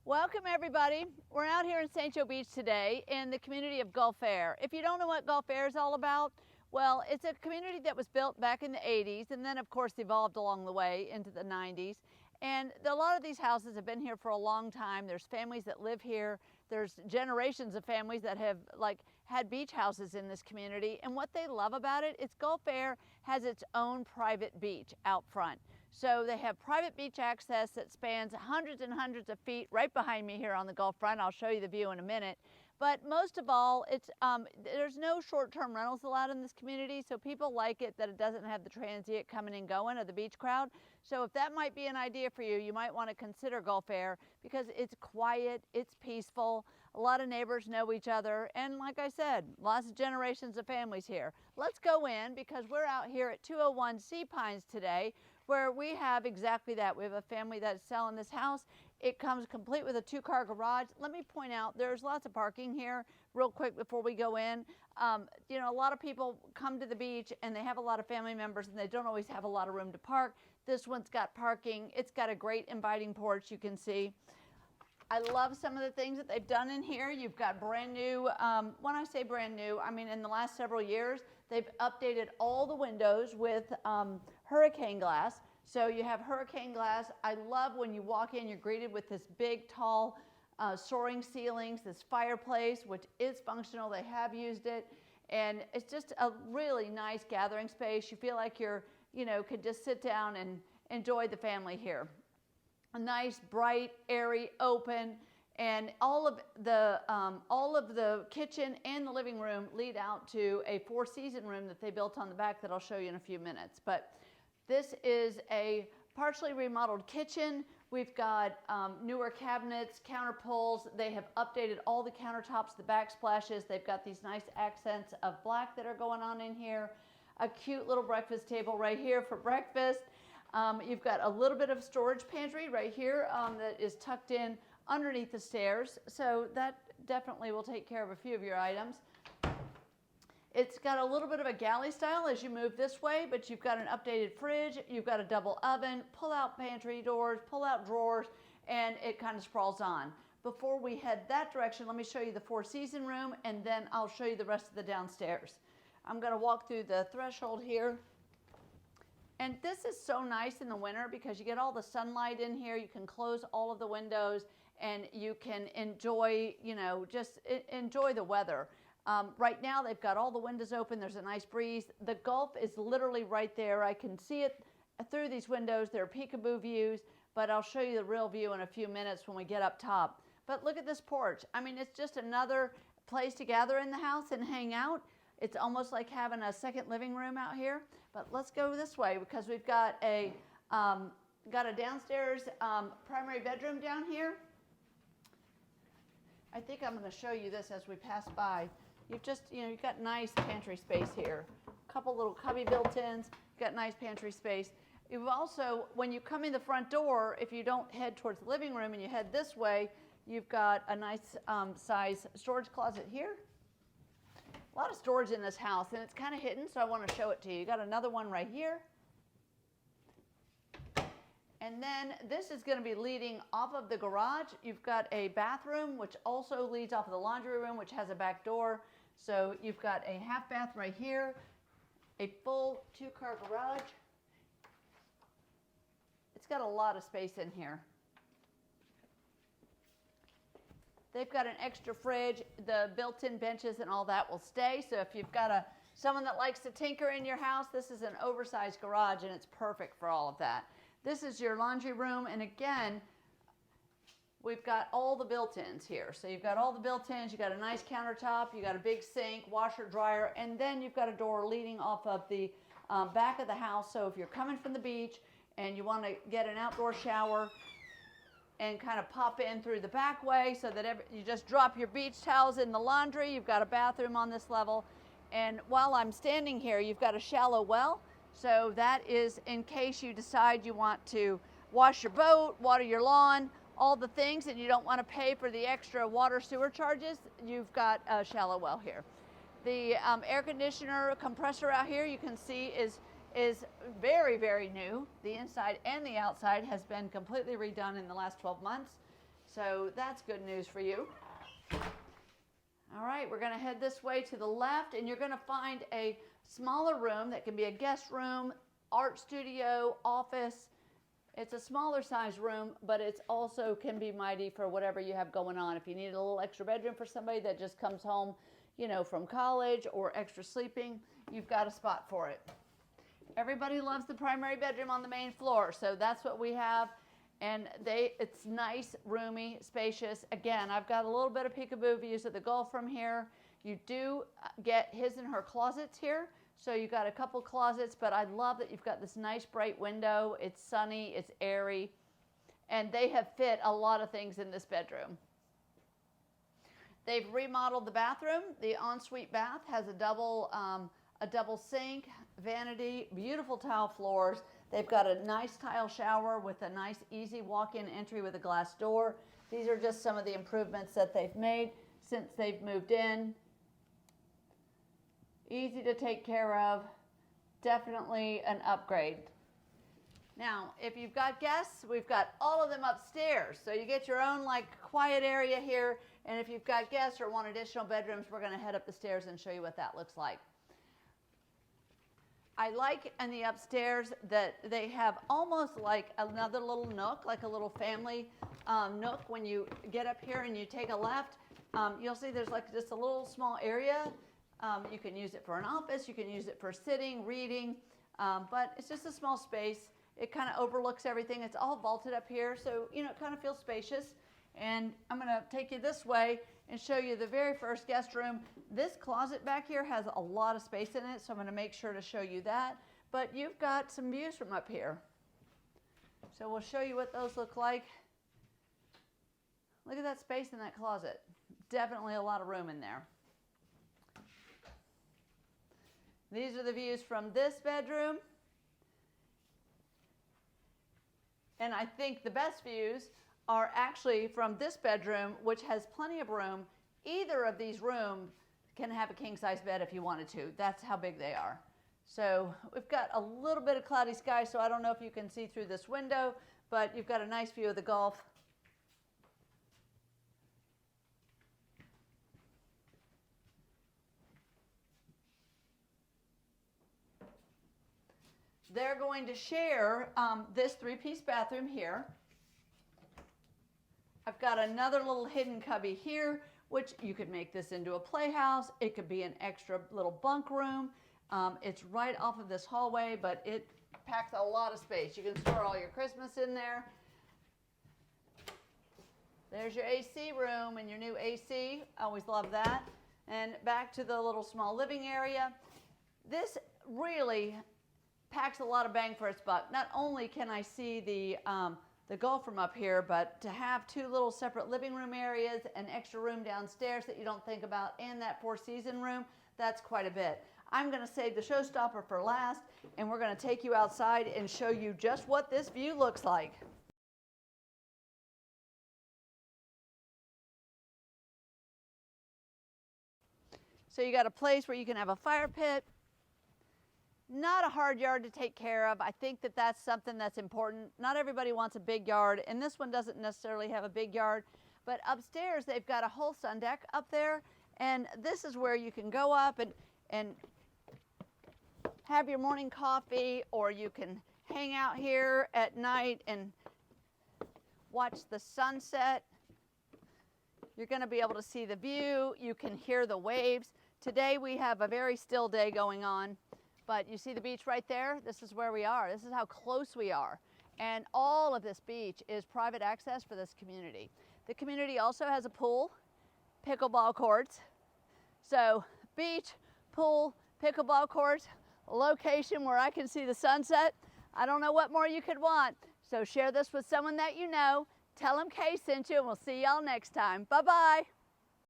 Welcome everybody. We're out here in St. Joe Beach today in the community of Gulf Aire. If you don't know what Gulf Aire is all about, well, it's a community that was built back in the 80s and then of course evolved along the way into the 90s. And a lot of these houses have been here for a long time. There's families that live here. There's generations of families that have had beach houses in this community. And what they love about it is Gulf Aire has its own private beach out front. So they have private beach access that spans hundreds and hundreds of feet right behind me here on the Gulf front. I'll show you the view in a minute. But most of all, there's no short-term rentals allowed in this community, so people like it that it doesn't have the transient coming and going of the beach crowd. So if that might be an idea for you, you might want to consider Gulf Aire because it's quiet, it's peaceful, a lot of neighbors know each other, and like I said, lots of generations of families here. Let's go in because we're out here at 201 SeaPines today, where we have exactly that. We have a family that's selling this house. It comes complete with a 2-car garage. Let me point out, there's lots of parking here real quick before we go in. You know, a lot of people come to the beach and they have a lot of family members and they don't always have a lot of room to park. This one's got parking. It's got a great inviting porch, you can see. I love some of the things that they've done in here. You've got brand new, when I say brand new, I mean in the last several years, they've updated all the windows with hurricane glass. So you have hurricane glass. I love when you walk in, you're greeted with this big, tall, soaring ceilings, this fireplace, which is functional. They have used it. And it's just a really nice gathering space. You feel like you're, could just sit down and enjoy the family here. A nice, bright, airy, open, and all of the kitchen and the living room lead out to a 4-season room that they built on the back that I'll show you in a few minutes. But this is a partially remodeled kitchen. We've got newer cabinets, counter pulls. They have updated all the countertops, the backsplashes. They've got these nice accents of black that are going on in here. A cute little breakfast table right here for breakfast. You've got a little bit of storage pantry right here that is tucked in underneath the stairs. So that definitely will take care of a few of your items. It's got a little bit of a galley style as you move this way, but you've got an updated fridge, you've got a double oven, pull out pantry doors, pull out drawers, and it kind of sprawls on. Before we head that direction, let me show you the 4-season room, and then I'll show you the rest of the downstairs. I'm going to walk through the threshold here. And this is so nice in the winter because you get all the sunlight in here. You can close all of the windows and you can enjoy, just enjoy the weather. Right now they've got all the windows open. There's a nice breeze. The Gulf is literally right there. I can see it through these windows. There are peekaboo views, but I'll show you the real view in a few minutes when we get up top. But look at this porch. I mean, it's just another place to gather in the house and hang out. It's almost like having a second living room out here. But let's go this way because we've got a downstairs primary bedroom down here. I think I'm going to show you this as we pass by. You've got nice pantry space here. A couple little cubby built-ins. You've got nice pantry space. You've also, when you come in the front door, if you don't head towards the living room and you head this way, you've got a nice size storage closet here. A lot of storage in this house, and it's kind of hidden, so I want to show it to you. You got another one right here. And then this is going to be leading off of the garage. You've got a bathroom, which also leads off of the laundry room, which has a back door. So you've got a half bath right here, a full 2-car garage. It's got a lot of space in here. They've got an extra fridge. The built-in benches and all that will stay. So if you've got someone that likes to tinker in your house, this is an oversized garage and it's perfect for all of that. This is your laundry room, and again, we've got all the built-ins here. So you've got all the built-ins, you've got a nice countertop, you've got a big sink, washer, dryer, and then you've got a door leading off of the back of the house. So if you're coming from the beach and you want to get an outdoor shower and kind of pop in through the back way so that you just drop your beach towels in the laundry, you've got a bathroom on this level. And while I'm standing here, you've got a shallow well. So that is in case you decide you want to wash your boat, water your lawn, all the things, and you don't want to pay for the extra water sewer charges, you've got a shallow well here. The air conditioner compressor out here you can see is very, very new. The inside and the outside has been completely redone in the last 12 months. So that's good news for you. All right, we're going to head this way to the left, and you're going to find a smaller room that can be a guest room, art studio, office. It's a smaller size room, but it's also can be mighty for whatever you have going on. If you need a little extra bedroom for somebody that just comes home, you know, from college or extra sleeping, you've got a spot for it. Everybody loves the primary bedroom on the main floor, so that's what we have. And it's nice, roomy, spacious. Again, I've got a little bit of peekaboo views of the Gulf from here. You do get his and her closets here. So you've got a couple closets, but I love that you've got this nice bright window. It's sunny, it's airy, and they have fit a lot of things in this bedroom. They've remodeled the bathroom. The ensuite bath has a double sink, vanity, beautiful tile floors. They've got a nice tile shower with a nice easy walk-in entry with a glass door. These are just some of the improvements that they've made since they've moved in. Easy to take care of, definitely an upgrade. Now, if you've got guests, we've got all of them upstairs. So you get your own like quiet area here. And if you've got guests or want additional bedrooms, we're going to head up the stairs and show you what that looks like. I like in the upstairs that they have almost like another little nook, like a little family nook. When you get up here and you take a left, you'll see there's like just a little small area. You can use it for an office, you can use it for sitting, reading, but it's just a small space. It kind of overlooks everything. It's all vaulted up here, so you know it kind of feels spacious. And I'm going to take you this way and show you the very first guest room. This closet back here has a lot of space in it, so I'm going to make sure to show you that. But you've got some views from up here. So we'll show you what those look like. Look at that space in that closet. Definitely a lot of room in there. These are the views from this bedroom. And I think the best views are actually from this bedroom, which has plenty of room. Either of these rooms can have a king-size bed if you wanted to. That's how big they are. So we've got a little bit of cloudy sky, so I don't know if you can see through this window, but you've got a nice view of the Gulf. They're going to share this three-piece bathroom here. I've got another little hidden cubby here, which you could make this into a playhouse. It could be an extra little bunk room. It's right off of this hallway, but it packs a lot of space. You can store all your Christmas in there. There's your AC room and your new AC. I always love that. And back to the little small living area. This really packs a lot of bang for its buck. Not only can I see the Gulf from up here, but to have two little separate living room areas, an extra room downstairs that you don't think about, and that four-season room, that's quite a bit. I'm going to save the showstopper for last, and we're going to take you outside and show you just what this view looks like. So you got a place where you can have a fire pit. Not a hard yard to take care of. I think that that's something that's important. Not everybody wants a big yard, and this one doesn't necessarily have a big yard. But upstairs, they've got a whole sun deck up there, and this is where you can go up and have your morning coffee, or you can hang out here at night and watch the sunset. You're going to be able to see the view. You can hear the waves. Today, we have a very still day going on. But you see the beach right there? This is where we are. This is how close we are. And all of this beach is private access for this community. The community also has a pool, pickleball courts. So beach, pool, pickleball courts, a location where I can see the sunset. I don't know what more you could want. So share this with someone that you know. Tell them Kaye sent you, and we'll see y'all next time. Bye-bye.